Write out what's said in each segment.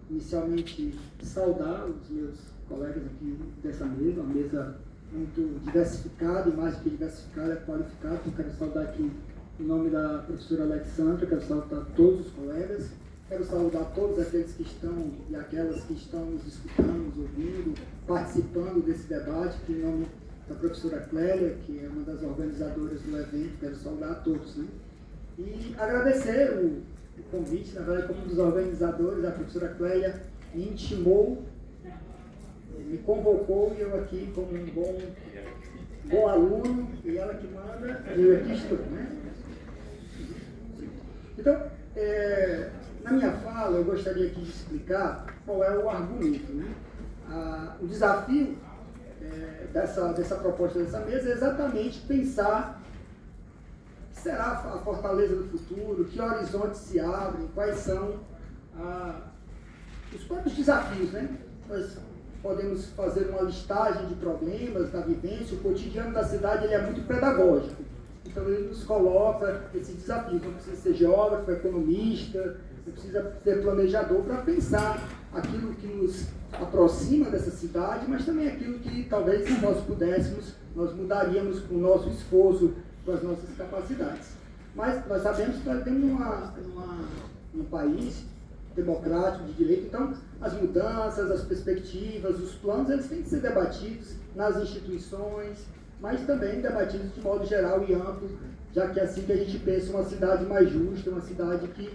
inicialmente saudar os meus colegas aqui dessa mesa, uma mesa muito diversificada, e mais do que diversificada, qualificada. Então, quero saudar aqui em nome da professora Alexandra, quero saudar todos os colegas, quero saudar todos aqueles que estão e aquelas que estão nos escutando, nos ouvindo, participando desse debate, que em nome da professora Clélia, que é uma das organizadoras do evento, quero saudar a todos, né? E agradecer o convite, na verdade, como um dos organizadores, a professora Clélia me intimou, me convocou, e eu aqui, como um bom aluno, e ela que manda, eu aqui estou, né? Então, na minha fala, eu gostaria aqui de explicar qual é o argumento, né? O desafio dessa proposta dessa mesa é exatamente pensar o que será a Fortaleza do futuro, que horizontes se abrem, quais são os próprios desafios, né? Nós podemos fazer uma listagem de problemas da vivência. O cotidiano da cidade ele é muito pedagógico, então ele nos coloca esse desafio. Não precisa ser geógrafo, economista, não precisa ser planejador para pensar aquilo que nos aproxima dessa cidade, mas também aquilo que talvez, se nós pudéssemos, nós mudaríamos com o nosso esforço, com as nossas capacidades. Mas nós sabemos que nós temos um país democrático, de direito, então as mudanças, as perspectivas, os planos, eles têm que ser debatidos nas instituições, mas também debatidos de modo geral e amplo, já que é assim que a gente pensa uma cidade mais justa, uma cidade que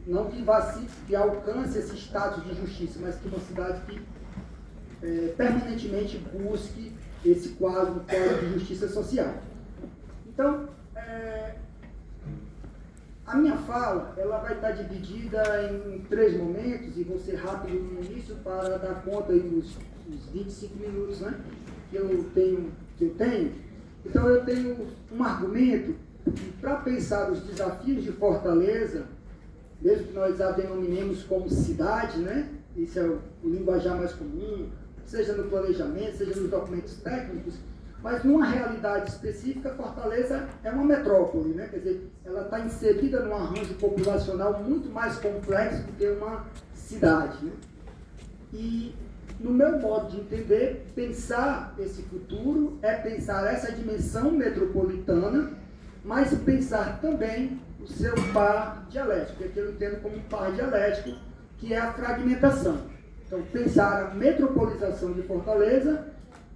não que alcance esse status de justiça, mas que uma cidade que permanentemente busque esse quadro de justiça social. Então, a minha fala ela vai estar dividida em 3 momentos, e vou ser rápido no início para dar conta aí dos 25 minutos, né, que eu tenho. Então, eu tenho um argumento que, para pensar os desafios de Fortaleza, mesmo que nós a denominemos como cidade, né, esse é o linguajar mais comum, seja no planejamento, seja nos documentos técnicos, mas numa realidade específica, Fortaleza é uma metrópole, né? Quer dizer, ela está inserida num arranjo populacional muito mais complexo do que uma cidade, né? E, no meu modo de entender, pensar esse futuro é pensar essa dimensão metropolitana, mas pensar também o seu par dialético, que eu entendo como um par dialético, que é a fragmentação. Então, pensar a metropolização de Fortaleza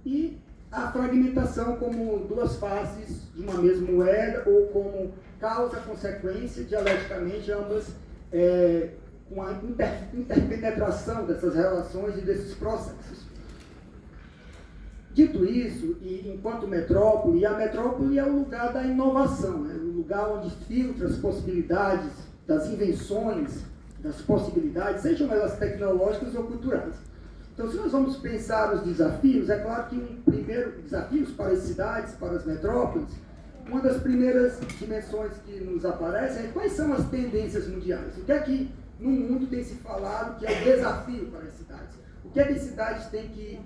e a fragmentação como 2 faces de uma mesma moeda, ou como causa-consequência, dialeticamente, ambas com a interpenetração dessas relações e desses processos. Dito isso, e enquanto metrópole, a metrópole é o lugar da inovação, é o lugar onde filtra as possibilidades das invenções, das possibilidades, sejam elas tecnológicas ou culturais. Então, se nós vamos pensar os desafios, é claro que desafios para as cidades, para as metrópoles, uma das primeiras dimensões que nos aparecem é quais são as tendências mundiais. O que é que no mundo tem se falado que é o desafio para as cidades? O que é que as cidades têm que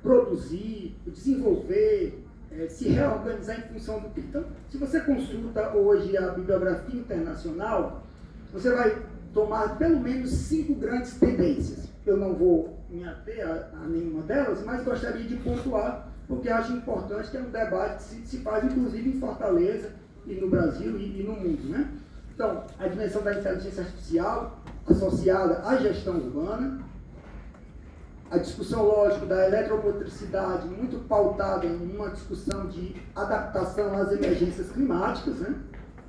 produzir, desenvolver, se reorganizar em função do que? Então, se você consulta hoje a bibliografia internacional, você vai tomar pelo menos 5 grandes tendências. Eu não vou me ater a nenhuma delas, mas gostaria de pontuar, porque acho importante que é um debate que se faz, inclusive, em Fortaleza, e no Brasil, e no mundo, né? Então, a dimensão da inteligência artificial associada à gestão urbana, a discussão, lógico, da eletromotricidade, muito pautada em uma discussão de adaptação às emergências climáticas, né?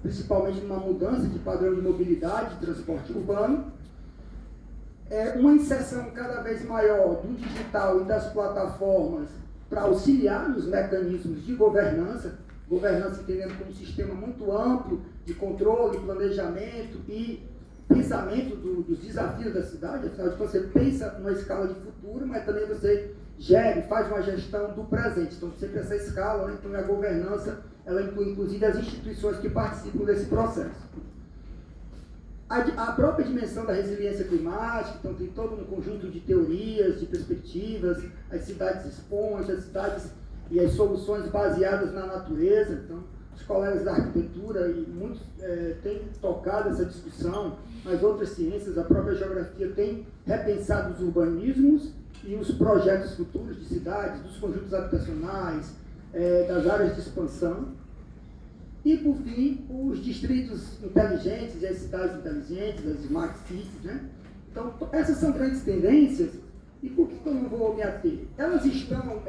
Principalmente numa mudança de padrão de mobilidade, de transporte urbano, uma inserção cada vez maior do digital e das plataformas para auxiliar nos mecanismos de governança entendendo como um sistema muito amplo de controle, planejamento e pensamento dos desafios da cidade. Afinal de contas, você pensa numa escala de futuro, mas também você faz uma gestão do presente. Então, sempre essa escala, né? Então, a governança, ela inclui, inclusive, as instituições que participam desse processo. A própria dimensão da resiliência climática, então tem todo um conjunto de teorias, de perspectivas, as cidades esponjas, as cidades e as soluções baseadas na natureza, então os colegas da arquitetura e muitos têm tocado essa discussão, mas outras ciências, a própria geografia tem repensado os urbanismos e os projetos futuros de cidades, dos conjuntos habitacionais, das áreas de expansão. E, por fim, os distritos inteligentes e as cidades inteligentes, as smart cities, né? Então, essas são grandes tendências. E por que eu não vou me ater? Elas estão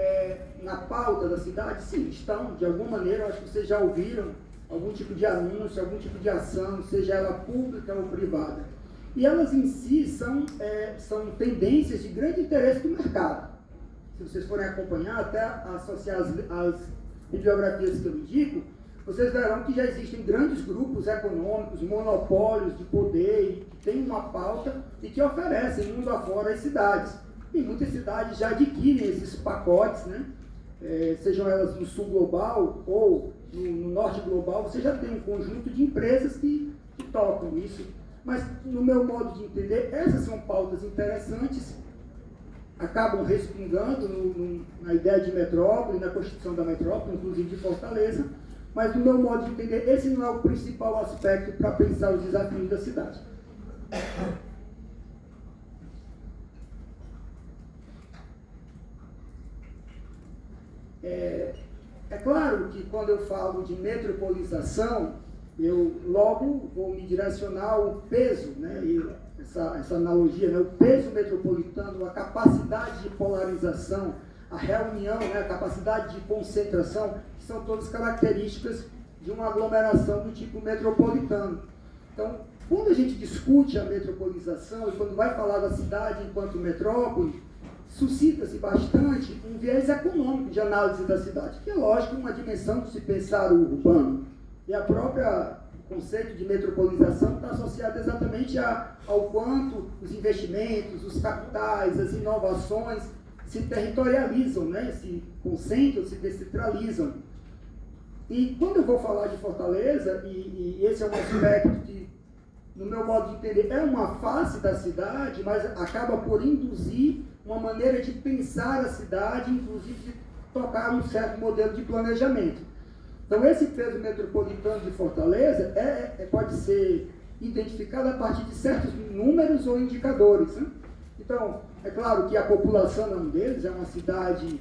na pauta da cidade? Sim, estão, de alguma maneira. Eu acho que vocês já ouviram algum tipo de anúncio, algum tipo de ação, seja ela pública ou privada. E elas em si são tendências de grande interesse do mercado. Se vocês forem acompanhar, até associar as bibliografias que eu indico, vocês verão que já existem grandes grupos econômicos, monopólios de poder, que têm uma pauta e que oferecem mundo afora às cidades. E muitas cidades já adquirem esses pacotes, né? Sejam elas no sul global ou no norte global, você já tem um conjunto de empresas que tocam isso. Mas, no meu modo de entender, essas são pautas interessantes, acabam respingando na ideia de metrópole, na constituição da metrópole, inclusive de Fortaleza, mas, no meu modo de entender, esse não é o principal aspecto para pensar os desafios da cidade. É claro que quando eu falo de metropolização, eu logo vou me direcionar ao peso, né? E essa analogia, né? O peso metropolitano, a capacidade de polarização, a reunião, né? A capacidade de concentração, que são todas características de uma aglomeração do tipo metropolitano. Então, quando a gente discute a metropolização e quando vai falar da cidade enquanto metrópole, suscita-se bastante um viés econômico de análise da cidade, que é lógico uma dimensão de se pensar o urbano. E a própria conceito de metropolização está associado exatamente ao quanto os investimentos, os capitais, as inovações se territorializam, né? Se concentram, se descentralizam. E quando eu vou falar de Fortaleza, e esse é um aspecto que, no meu modo de entender, é uma face da cidade, mas acaba por induzir uma maneira de pensar a cidade, inclusive de tocar um certo modelo de planejamento. Então, esse peso metropolitano de Fortaleza pode ser identificado a partir de certos números ou indicadores, né? Então, é claro que a população é um deles, é uma cidade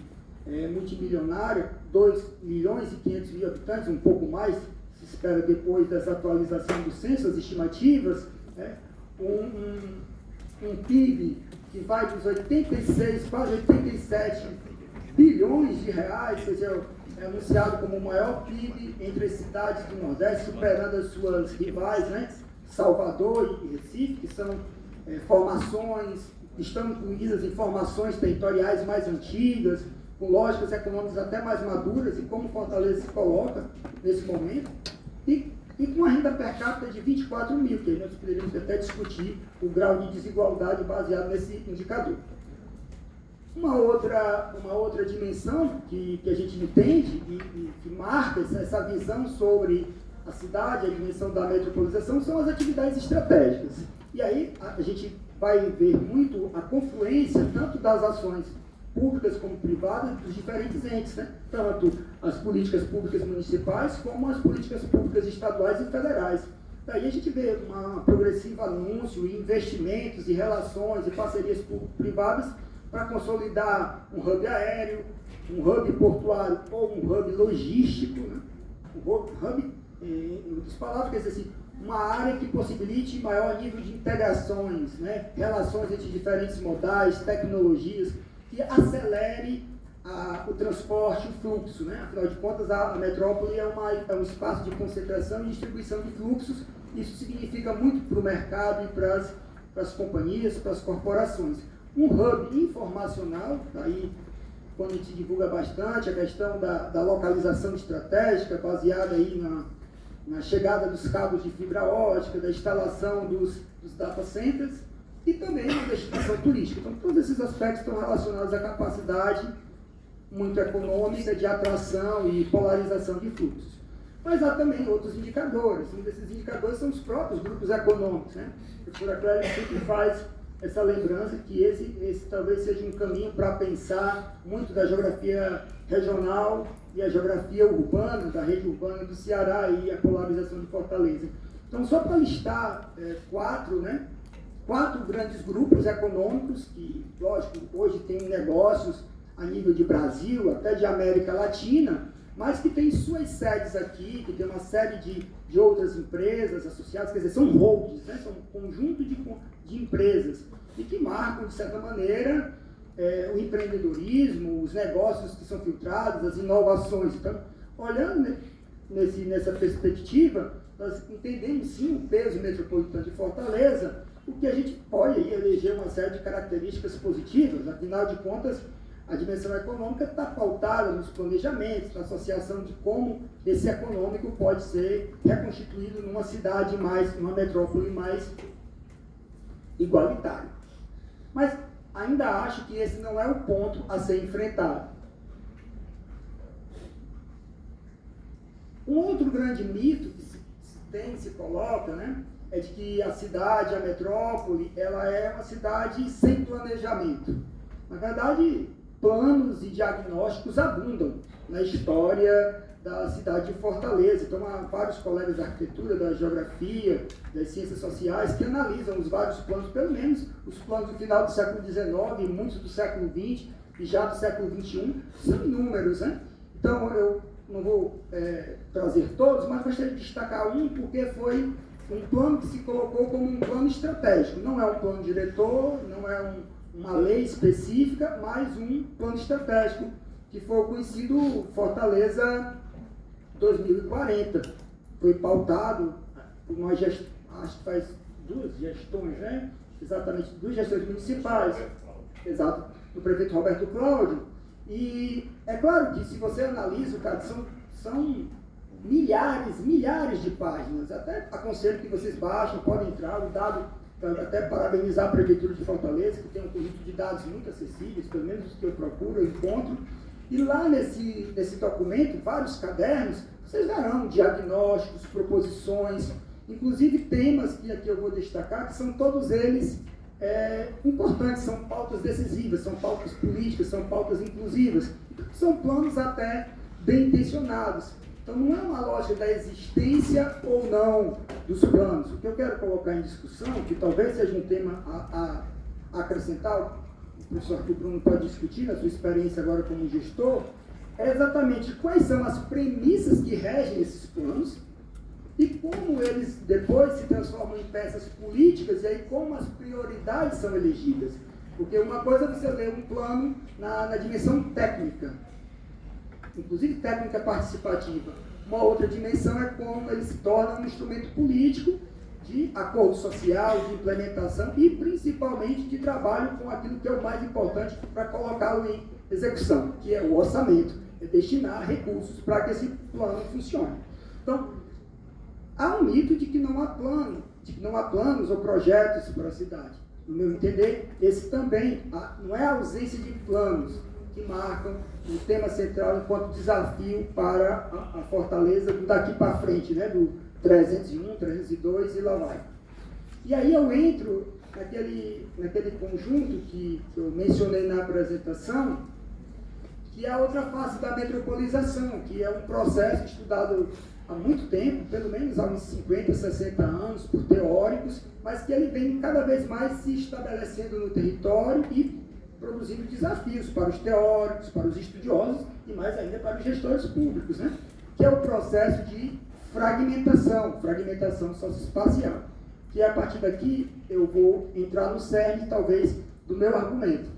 multimilionária, 2 milhões e 500 mil habitantes, um pouco mais, se espera depois dessa atualização do censo, as estimativas, né? Um PIB que vai dos 86, quase 87 bilhões de reais, quer dizer, é anunciado como o maior PIB entre as cidades do Nordeste, superando as suas rivais, né? Salvador e Recife, que são formações, estão incluídas em formações territoriais mais antigas, com lógicas econômicas até mais maduras, e como Fortaleza se coloca nesse momento, e com uma renda per capita de 24 mil, que nós poderíamos até discutir o grau de desigualdade baseado nesse indicador. Uma outra dimensão que a gente entende e que marca essa visão sobre a cidade, a dimensão da metropolização, são as atividades estratégicas. E aí a gente vai ver muito a confluência tanto das ações públicas como privadas dos diferentes entes, né? Tanto as políticas públicas municipais como as políticas públicas estaduais e federais. Daí a gente vê um progressivo anúncio, investimentos e relações e parcerias público-privadas para consolidar um hub aéreo, um hub portuário ou um hub logístico, né? Um hub, em outras palavras, quer dizer assim, uma área que possibilite maior nível de integrações, né? Relações entre diferentes modais, tecnologias, que acelere o transporte, o fluxo, né? Afinal de contas, a metrópole é um espaço de concentração e distribuição de fluxos. Isso significa muito para o mercado e para as companhias, para as corporações. Um hub informacional, aí quando a gente divulga bastante a questão da localização estratégica, baseada aí na chegada dos cabos de fibra ótica, da instalação dos data centers, e também na destinação turística. Então, todos esses aspectos estão relacionados à capacidade muito econômica de atração e polarização de fluxos. Mas há também outros indicadores. Um desses indicadores são os próprios grupos econômicos, né? O Furacão sempre faz essa lembrança que esse talvez seja um caminho para pensar muito da geografia regional e a geografia urbana, da rede urbana do Ceará e a polarização de Fortaleza. Então, só para listar quatro grandes grupos econômicos que, lógico, hoje tem negócios a nível de Brasil, até de América Latina, mas que tem suas sedes aqui, que tem uma série de outras empresas associadas, quer dizer, são holdings, né? São um conjunto de empresas e que marcam, de certa maneira, o empreendedorismo, os negócios que são filtrados, as inovações. Então, olhando nessa perspectiva, nós entendemos sim o peso metropolitano de Fortaleza, o que a gente pode aí eleger uma série de características positivas, afinal de contas, a dimensão econômica está pautada nos planejamentos, na associação de como esse econômico pode ser reconstituído numa cidade numa metrópole mais igualitária. Mas ainda acho que esse não é o ponto a ser enfrentado. Um outro grande mito que se coloca, né, é de que a cidade, a metrópole, ela é uma cidade sem planejamento. Na verdade, planos e diagnósticos abundam na história da cidade de Fortaleza. Então, há vários colegas da arquitetura, da geografia, das ciências sociais, que analisam os vários planos, pelo menos os planos do final do século XIX, muitos do século XX e já do século XXI, são inúmeros, né? Então, eu não vou trazer todos, mas gostaria de destacar um, porque foi um plano que se colocou como um plano estratégico. Não é um plano diretor, não é uma lei específica, mas um plano estratégico, que foi o conhecido Fortaleza 2040. Foi pautado por uma gestão, acho que faz duas gestões, né? Exatamente, duas gestões municipais, exato, do prefeito Roberto Cláudio. E é claro que se você analisa, cara, são milhares de páginas. Até aconselho que vocês baixem, podem entrar, o dado, até parabenizar a Prefeitura de Fortaleza, que tem um conjunto de dados muito acessíveis, pelo menos os que eu procuro, eu encontro. E lá nesse documento, vários cadernos, vocês verão diagnósticos, proposições, inclusive temas que aqui eu vou destacar, que são todos eles importantes, são pautas decisivas, são pautas políticas, são pautas inclusivas, são planos até bem intencionados. Então não é uma lógica da existência ou não dos planos. O que eu quero colocar em discussão, que talvez seja um tema a acrescentar, o professor Arthur Bruno pode discutir na sua experiência agora como gestor, é exatamente quais são as premissas que regem esses planos e como eles depois se transformam em peças políticas e aí como as prioridades são elegidas. Porque uma coisa é você ler um plano na dimensão técnica, inclusive técnica participativa. Uma outra dimensão é como ele se torna um instrumento político de acordo social, de implementação e principalmente de trabalho com aquilo que é o mais importante para colocá-lo em execução, que é o orçamento, é destinar recursos para que esse plano funcione. Então, há um mito de que não há plano, de que não há planos ou projetos para a cidade. No meu entender, esse também não é a ausência de planos que marcam o tema central enquanto desafio para a Fortaleza daqui para frente, né, do 301, 302 e lá vai. E aí eu entro naquele conjunto que eu mencionei na apresentação, que é a outra face da metropolização, que é um processo estudado há muito tempo, pelo menos há uns 50, 60 anos, por teóricos, mas que ele vem cada vez mais se estabelecendo no território e produzindo desafios para os teóricos, para os estudiosos e mais ainda para os gestores públicos, né? Que é o processo de fragmentação socioespacial, que a partir daqui eu vou entrar no cerne, talvez, do meu argumento.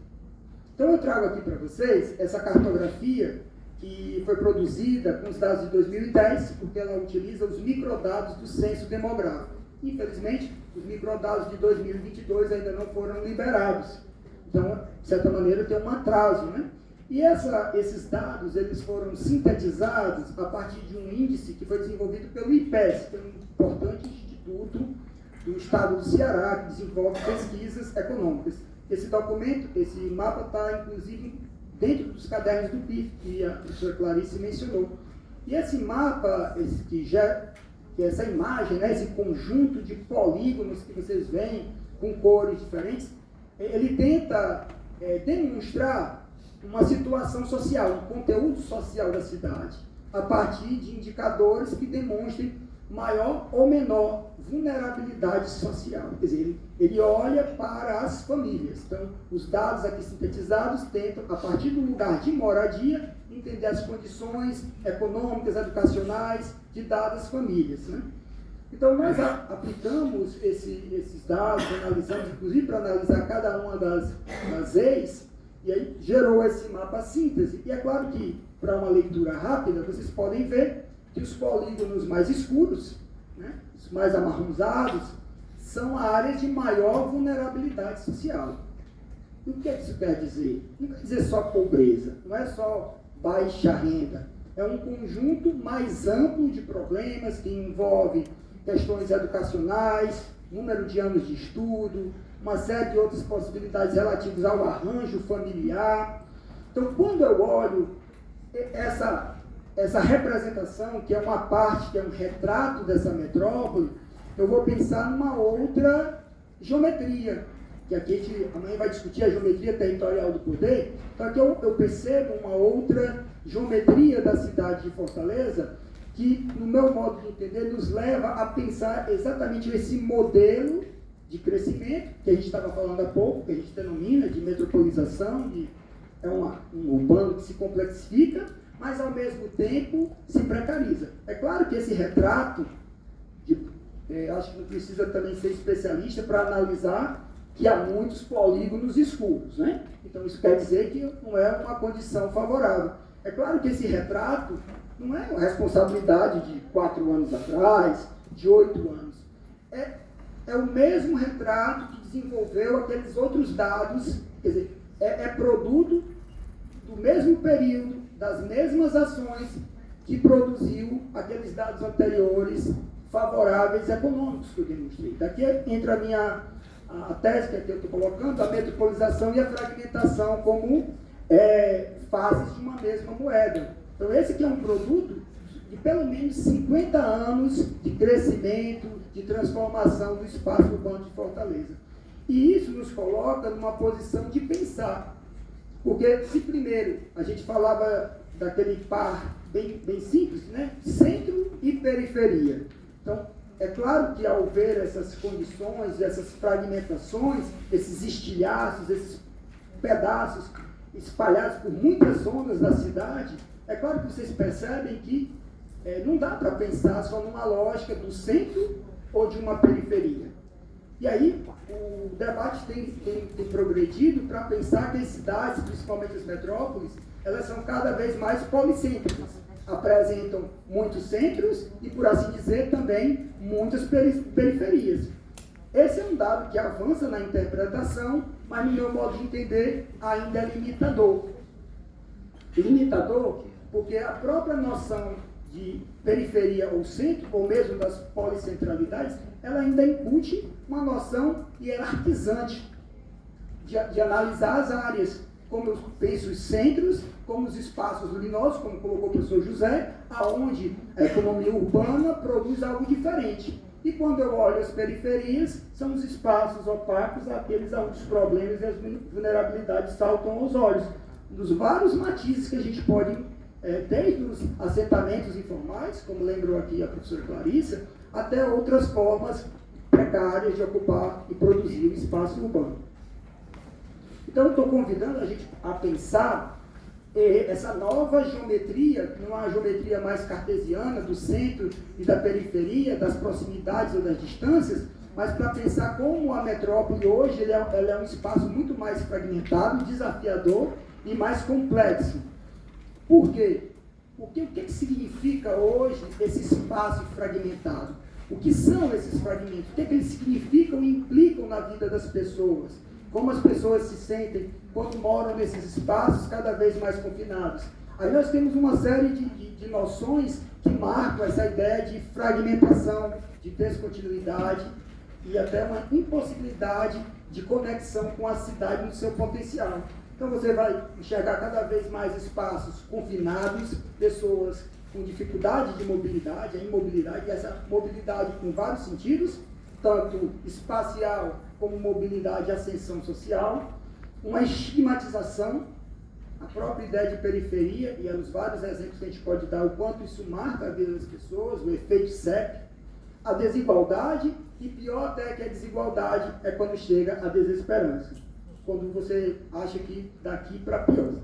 Então eu trago aqui para vocês essa cartografia que foi produzida com os dados de 2010, porque ela utiliza os microdados do censo demográfico. Infelizmente, os microdados de 2022 ainda não foram liberados. Então, de certa maneira, tem um atraso, né? E esses dados eles foram sintetizados a partir de um índice que foi desenvolvido pelo IPES, que é um importante instituto do estado do Ceará, que desenvolve pesquisas econômicas. Esse documento, esse mapa está, inclusive, dentro dos cadernos do PIF, que a professora Clarice mencionou. E esse mapa, que essa imagem, né, esse conjunto de polígonos que vocês veem, com cores diferentes, ele tenta demonstrar uma situação social, um conteúdo social da cidade, a partir de indicadores que demonstrem maior ou menor vulnerabilidade social. Quer dizer, ele olha para as famílias. Então, os dados aqui sintetizados tentam, a partir do lugar de moradia, entender as condições econômicas, educacionais de dadas famílias, né? Então, nós aplicamos esses dados, analisamos, inclusive para analisar cada uma das EIs, e aí gerou esse mapa síntese. E é claro que, para uma leitura rápida, vocês podem ver que os polígonos mais escuros, né, os mais amarronzados, são áreas de maior vulnerabilidade social. E o que é que isso quer dizer? Não quer dizer só pobreza, não é só baixa renda. É um conjunto mais amplo de problemas que envolve questões educacionais, número de anos de estudo, uma série de outras possibilidades relativas ao arranjo familiar. Então, quando eu olho essa representação, que é uma parte, que é um retrato dessa metrópole, eu vou pensar numa outra geometria, que aqui a gente amanhã vai discutir a geometria territorial do poder. Então aqui eu percebo uma outra geometria da cidade de Fortaleza, que, no meu modo de entender, nos leva a pensar exatamente esse modelo de crescimento, que a gente estava falando há pouco, que a gente denomina de metropolização, é um urbano que se complexifica, mas ao mesmo tempo se precariza. É claro que esse retrato, acho que não precisa também ser especialista para analisar que há muitos polígonos escuros, né? Então isso quer dizer que não é uma condição favorável. É claro que esse retrato não é uma responsabilidade de 4 anos atrás, de 8 anos. É o mesmo retrato que desenvolveu aqueles outros dados, quer dizer, é produto do mesmo período, das mesmas ações que produziu aqueles dados anteriores favoráveis econômicos que eu demonstrei. Daqui entra a tese que aqui eu estou colocando, a metropolização e a fragmentação como faces de uma mesma moeda. Então esse aqui é um produto de pelo menos 50 anos de crescimento, de transformação do espaço urbano de Fortaleza. E isso nos coloca numa posição de pensar. Porque se primeiro a gente falava daquele par bem simples, né? Centro e periferia. Então, é claro que ao ver essas condições, essas fragmentações, esses estilhaços, esses pedaços espalhados por muitas zonas da cidade, é claro que vocês percebem que não dá para pensar só numa lógica do centro ou de uma periferia. E aí, o debate tem progredido para pensar que as cidades, principalmente as metrópoles, elas são cada vez mais policêntricas. Apresentam muitos centros e, por assim dizer, também muitas periferias. Esse é um dado que avança na interpretação, mas, no meu modo de entender, ainda é limitador. Limitador porque a própria noção de periferia ou centro, ou mesmo das policentralidades, ela ainda incute uma noção hierarquizante de analisar as áreas, como eu penso os centros, como os espaços luminosos, como colocou o professor José, aonde a economia urbana produz algo diferente. E quando eu olho as periferias, são os espaços opacos, aqueles onde os problemas e as vulnerabilidades saltam aos olhos. Dos vários matizes que a gente pode, desde os assentamentos informais, como lembrou aqui a professora Clarissa, até outras formas precárias de ocupar e produzir o espaço urbano. Então, eu estou convidando a gente a pensar essa nova geometria, não é uma geometria mais cartesiana do centro e da periferia, das proximidades ou das distâncias, mas para pensar como a metrópole hoje ela é um espaço muito mais fragmentado, desafiador e mais complexo. Por quê? O que significa hoje esse espaço fragmentado? O que são esses fragmentos? O que eles significam e implicam na vida das pessoas? Como as pessoas se sentem quando moram nesses espaços cada vez mais confinados? Aí nós temos uma série de noções que marcam essa ideia de fragmentação, de descontinuidade e até uma impossibilidade de conexão com a cidade no seu potencial. Então você vai enxergar cada vez mais espaços confinados, pessoas com dificuldade de mobilidade, a imobilidade, e essa mobilidade com vários sentidos, tanto espacial como mobilidade e ascensão social, uma estigmatização, a própria ideia de periferia, e é nos vários exemplos que a gente pode dar o quanto isso marca a vida das pessoas, o efeito CEP, a desigualdade, e pior até que a desigualdade é quando chega a desesperança, quando você acha que daqui para pior.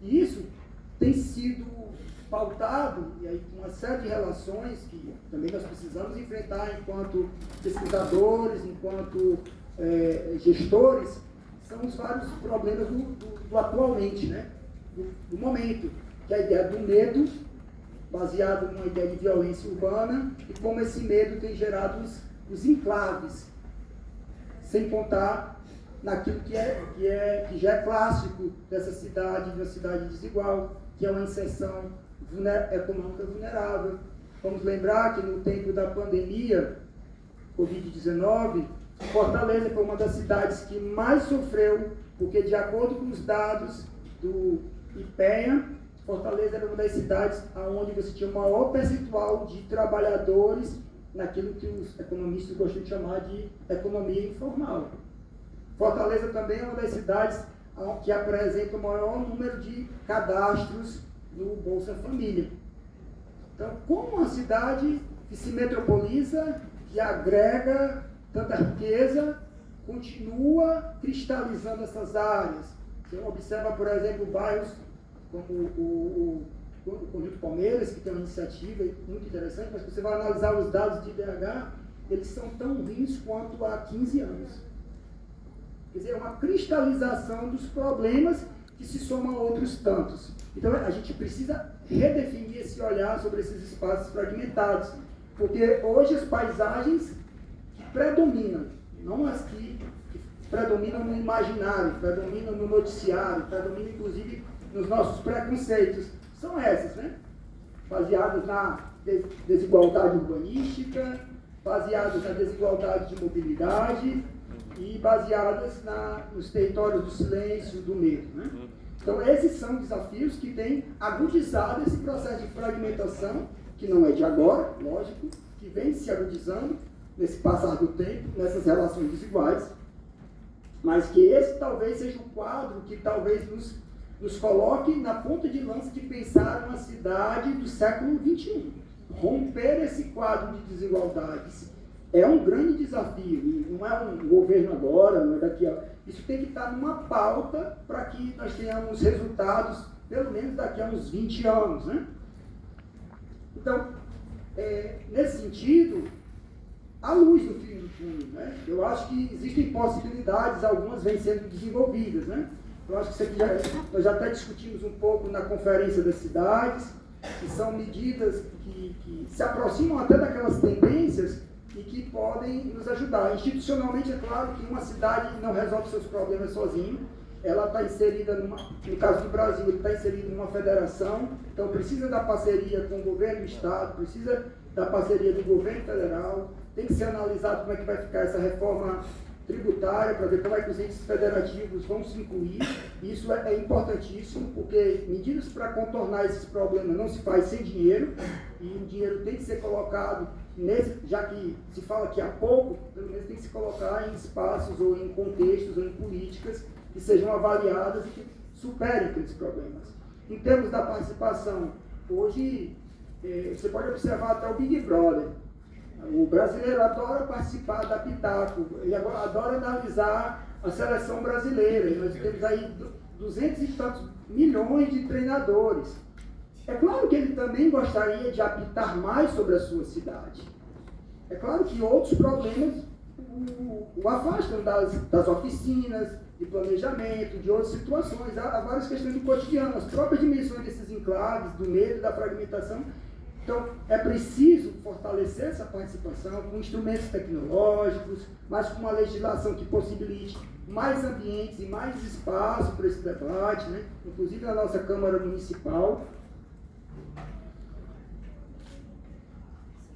E isso tem sido pautado, e aí com uma série de relações que também nós precisamos enfrentar enquanto pesquisadores, enquanto gestores, são os vários problemas do atualmente, né? do momento, que é a ideia do medo, baseado numa ideia de violência urbana, e como esse medo tem gerado os enclaves, sem contar naquilo que já é clássico dessa cidade, de uma cidade desigual, que é uma inserção econômica vulnerável. Vamos lembrar que no tempo da pandemia, Covid-19, Fortaleza foi uma das cidades que mais sofreu, porque de acordo com os dados do IPEA, Fortaleza era uma das cidades onde você tinha o maior percentual de trabalhadores naquilo que os economistas gostam de chamar de economia informal. Fortaleza também é uma das cidades que apresenta o maior número de cadastros no Bolsa Família. Então, como uma cidade que se metropoliza, que agrega tanta riqueza, continua cristalizando essas áreas. Você observa, por exemplo, bairros como o Conjunto Palmeiras, que tem uma iniciativa muito interessante, mas você vai analisar os dados de IDH, eles são tão ruins quanto há 15 anos. Quer dizer, é uma cristalização dos problemas que se somam a outros tantos. Então, a gente precisa redefinir esse olhar sobre esses espaços fragmentados, porque hoje as paisagens que predominam, não as que predominam no imaginário, predominam no noticiário, predominam inclusive nos nossos preconceitos, são essas, né? Baseadas na desigualdade urbanística, baseadas na desigualdade de mobilidade e baseadas nos territórios do silêncio, do medo, né? Então, esses são desafios que têm agudizado esse processo de fragmentação, que não é de agora, lógico, que vem se agudizando nesse passar do tempo, nessas relações desiguais, mas que esse talvez seja um quadro que talvez nos coloque na ponta de lança de pensar uma cidade do século XXI. Romper esse quadro de desigualdades é um grande desafio, não é um governo agora, não é daqui a... Isso tem que estar numa pauta para que nós tenhamos resultados, pelo menos daqui a uns 20 anos, né? Então, nesse sentido, a luz no fim do túnel, né? Eu acho que existem possibilidades, algumas vêm sendo desenvolvidas, né? Eu acho que isso aqui nós já até discutimos um pouco na Conferência das Cidades, que são medidas que se aproximam até daquelas tendências e que podem nos ajudar. Institucionalmente, é claro que uma cidade não resolve seus problemas sozinha, ela está inserida, no caso do Brasil, ele está inserido numa federação, então precisa da parceria com o governo do Estado, precisa da parceria do governo federal, tem que ser analisado como é que vai ficar essa reforma tributária, para ver como é que os entes federativos vão se incluir. Isso é importantíssimo, porque medidas para contornar esses problemas não se faz sem dinheiro, e o dinheiro tem que ser colocado, já que se fala que há pouco, pelo menos tem que se colocar em espaços, ou em contextos, ou em políticas que sejam avaliadas e que superem aqueles problemas. Em termos da participação, hoje, você pode observar até o Big Brother. O brasileiro adora participar da Pitaco, ele adora analisar a seleção brasileira. E nós temos aí 200 e tantos milhões de treinadores. É claro que ele também gostaria de apitar mais sobre a sua cidade. É claro que outros problemas o afastam das oficinas, de planejamento, de outras situações. Há várias questões do cotidiano, as próprias dimensões desses enclaves, do medo, da fragmentação. Então, é preciso fortalecer essa participação com instrumentos tecnológicos, mas com uma legislação que possibilite mais ambientes e mais espaço para esse debate, né? Inclusive na nossa Câmara Municipal.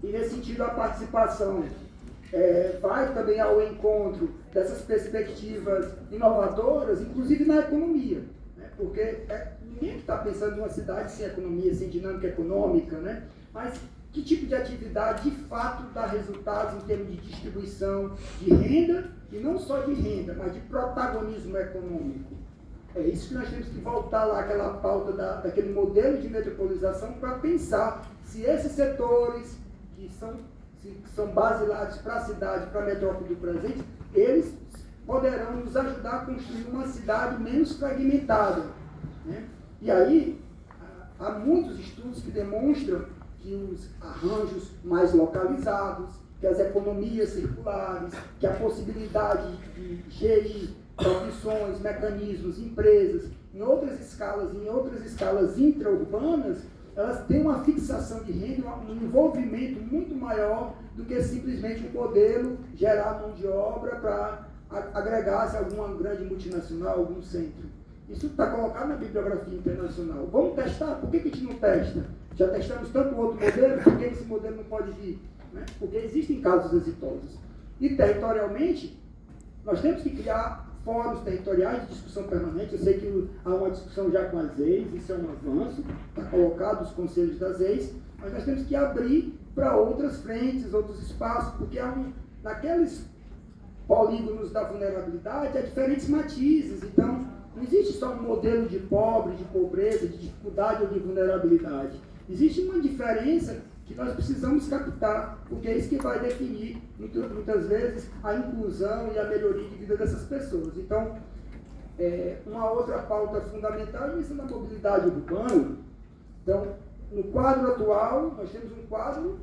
E, nesse sentido, a participação vai também ao encontro dessas perspectivas inovadoras, inclusive na economia, né? Porque ninguém está pensando em uma cidade sem economia, sem dinâmica econômica, né? Mas que tipo de atividade de fato dá resultados em termos de distribuição de renda, e não só de renda, mas de protagonismo econômico. É isso que nós temos que voltar lá àquela pauta daquele modelo de metropolização para pensar se esses setores que são basilares para a cidade, para a metrópole do presente, eles poderão nos ajudar a construir uma cidade menos fragmentada, né? E aí, há muitos estudos que demonstram que os arranjos mais localizados, que as economias circulares, que a possibilidade de gerir profissões, mecanismos, empresas, em outras escalas intra-urbanas, elas têm uma fixação de renda, um envolvimento muito maior do que simplesmente um modelo gerar mão de obra para agregar-se a alguma grande multinacional, algum centro. Isso está colocado na bibliografia internacional. Vamos testar? Por que a gente não testa? Já testamos tanto outro modelo, por que esse modelo não pode vir? Né? Porque existem casos exitosos. E territorialmente, nós temos que criar fóruns territoriais de discussão permanente. Eu sei que há uma discussão já com as EIs, isso é um avanço, está colocado os conselhos das EIs, mas nós temos que abrir para outras frentes, outros espaços, porque naqueles polígonos da vulnerabilidade há diferentes matizes. Então, não existe só um modelo de pobre, de pobreza, de dificuldade ou de vulnerabilidade. Existe uma diferença que nós precisamos captar, porque é isso que vai definir, muitas vezes, a inclusão e a melhoria de vida dessas pessoas. Então, uma outra pauta fundamental é a questão da mobilidade urbana. Então, no quadro atual, nós temos um quadro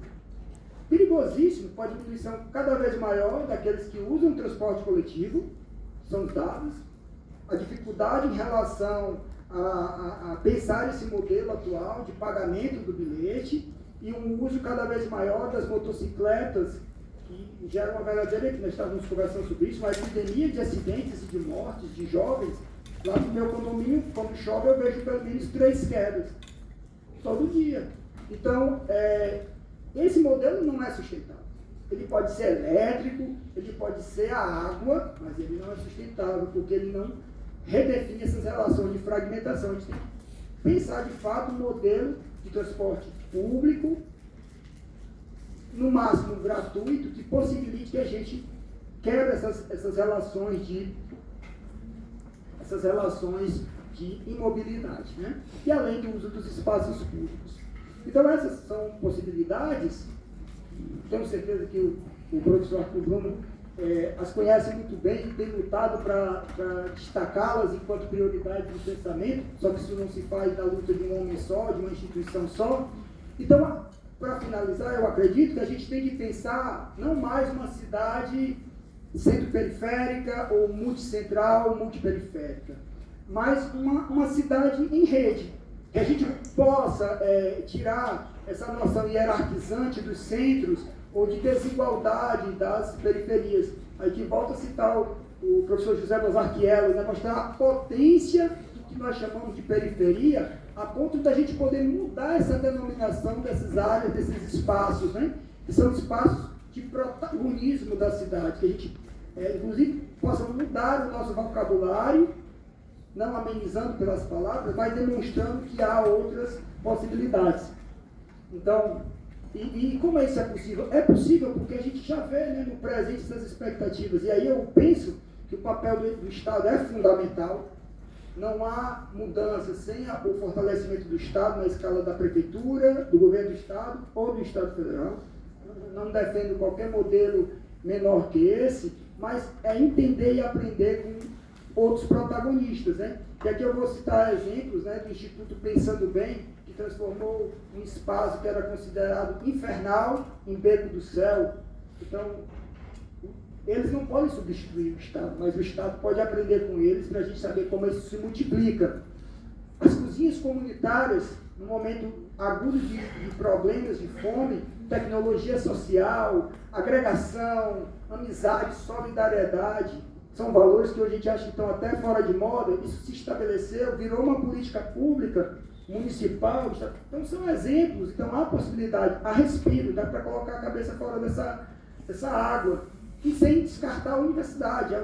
perigosíssimo, com a diminuição cada vez maior daqueles que usam o transporte coletivo, são os dados, a dificuldade em relação a pensar esse modelo atual de pagamento do bilhete, e um uso cada vez maior das motocicletas, que gera uma verdadeira, que nós estávamos conversando sobre isso, uma epidemia de acidentes e de mortes de jovens. Lá no meu condomínio, quando chove, eu vejo pelo menos 3 quedas, todo dia. Então, esse modelo não é sustentável. Ele pode ser elétrico, ele pode ser a água, mas ele não é sustentável, porque ele não redefine essas relações de fragmentação. A gente tem que pensar, de fato, um modelo de transporte público, no máximo gratuito, que possibilite que a gente quebre essas relações de imobilidade, né? E além do uso dos espaços públicos. Então, essas são possibilidades, tenho certeza que o professor Arthur Bruno as conhece muito bem e tem lutado para destacá-las enquanto prioridade do pensamento, só que isso não se faz da luta de um homem só, de uma instituição só. Então, para finalizar, eu acredito que a gente tem que pensar não mais uma cidade centro-periférica ou multicentral, multiperiférica, mas uma cidade em rede, que a gente possa tirar essa noção hierarquizante dos centros ou de desigualdade das periferias. A gente volta a citar o professor José Bozarchiello, né, mostrar a potência do que nós chamamos de periferia, a ponto da gente poder mudar essa denominação dessas áreas, desses espaços, né, que são espaços de protagonismo da cidade, que a gente, inclusive, possa mudar o nosso vocabulário, não amenizando pelas palavras, mas demonstrando que há outras possibilidades. Então, e como isso é possível? É possível porque a gente já vê, né, no presente essas expectativas. E aí eu penso que o papel do Estado é fundamental. Não há mudança sem o fortalecimento do Estado na escala da Prefeitura, do Governo do Estado ou do Estado Federal. Não defendo qualquer modelo menor que esse, mas é entender e aprender com outros protagonistas, né? E aqui eu vou citar exemplos, né, do Instituto Pensando Bem, que transformou um espaço que era considerado infernal em beco do céu. Então, eles não podem substituir o Estado, mas o Estado pode aprender com eles para a gente saber como isso se multiplica. As cozinhas comunitárias, no momento agudo de problemas de fome, tecnologia social, agregação, amizade, solidariedade, são valores que hoje a gente acha que estão até fora de moda. Isso se estabeleceu, virou uma política pública, municipal. Então são exemplos, então há possibilidade, há respiro, dá para colocar a cabeça fora dessa água. E sem descartar a universidade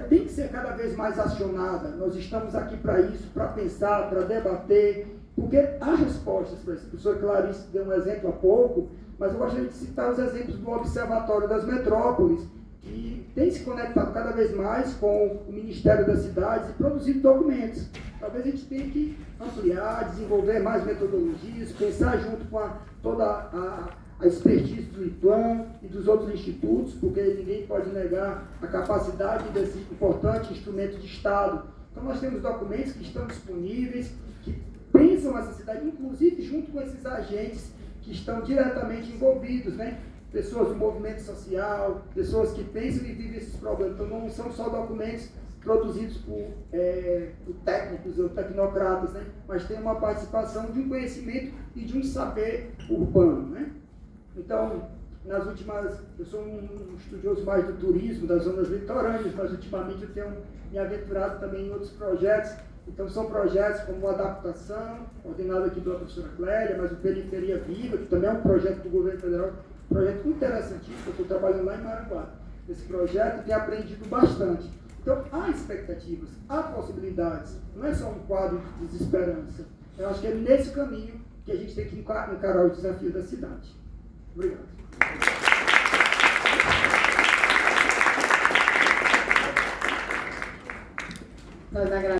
tem que ser cada vez mais acionada. Nós estamos aqui para isso, para pensar, para debater, porque há respostas para isso. A professora Clarice deu um exemplo há pouco Mas eu gostaria de citar os exemplos do Observatório das Metrópoles, que tem se conectado cada vez mais com o Ministério das Cidades e produzido documentos. Talvez a gente tenha que ampliar, desenvolver mais metodologias, pensar junto com toda a expertise do IPLAN e dos outros institutos, porque ninguém pode negar a capacidade desse importante instrumento de Estado. Então nós temos documentos que estão disponíveis, que pensam essa cidade, inclusive junto com esses agentes que estão diretamente envolvidos, né? Pessoas do movimento social, pessoas que pensam e vivem esses problemas. Então não são só documentos produzidos por técnicos ou tecnocratas, né? Mas tem uma participação de um conhecimento e de um saber urbano, né? Então, eu sou um estudioso mais do turismo, das zonas litorâneas, mas ultimamente eu tenho me aventurado também em outros projetos. Então, são projetos como Adaptação, coordenado aqui pela professora Clélia, mas o Periferia Viva, que também é um projeto do governo federal, um projeto interessantíssimo, eu estou trabalhando lá em Maranguá. Esse projeto tem aprendido bastante. Então, há expectativas, há possibilidades, não é só um quadro de desesperança. Eu acho que é nesse caminho que a gente tem que encarar o desafio da cidade. Obrigado. Nós agradecemos.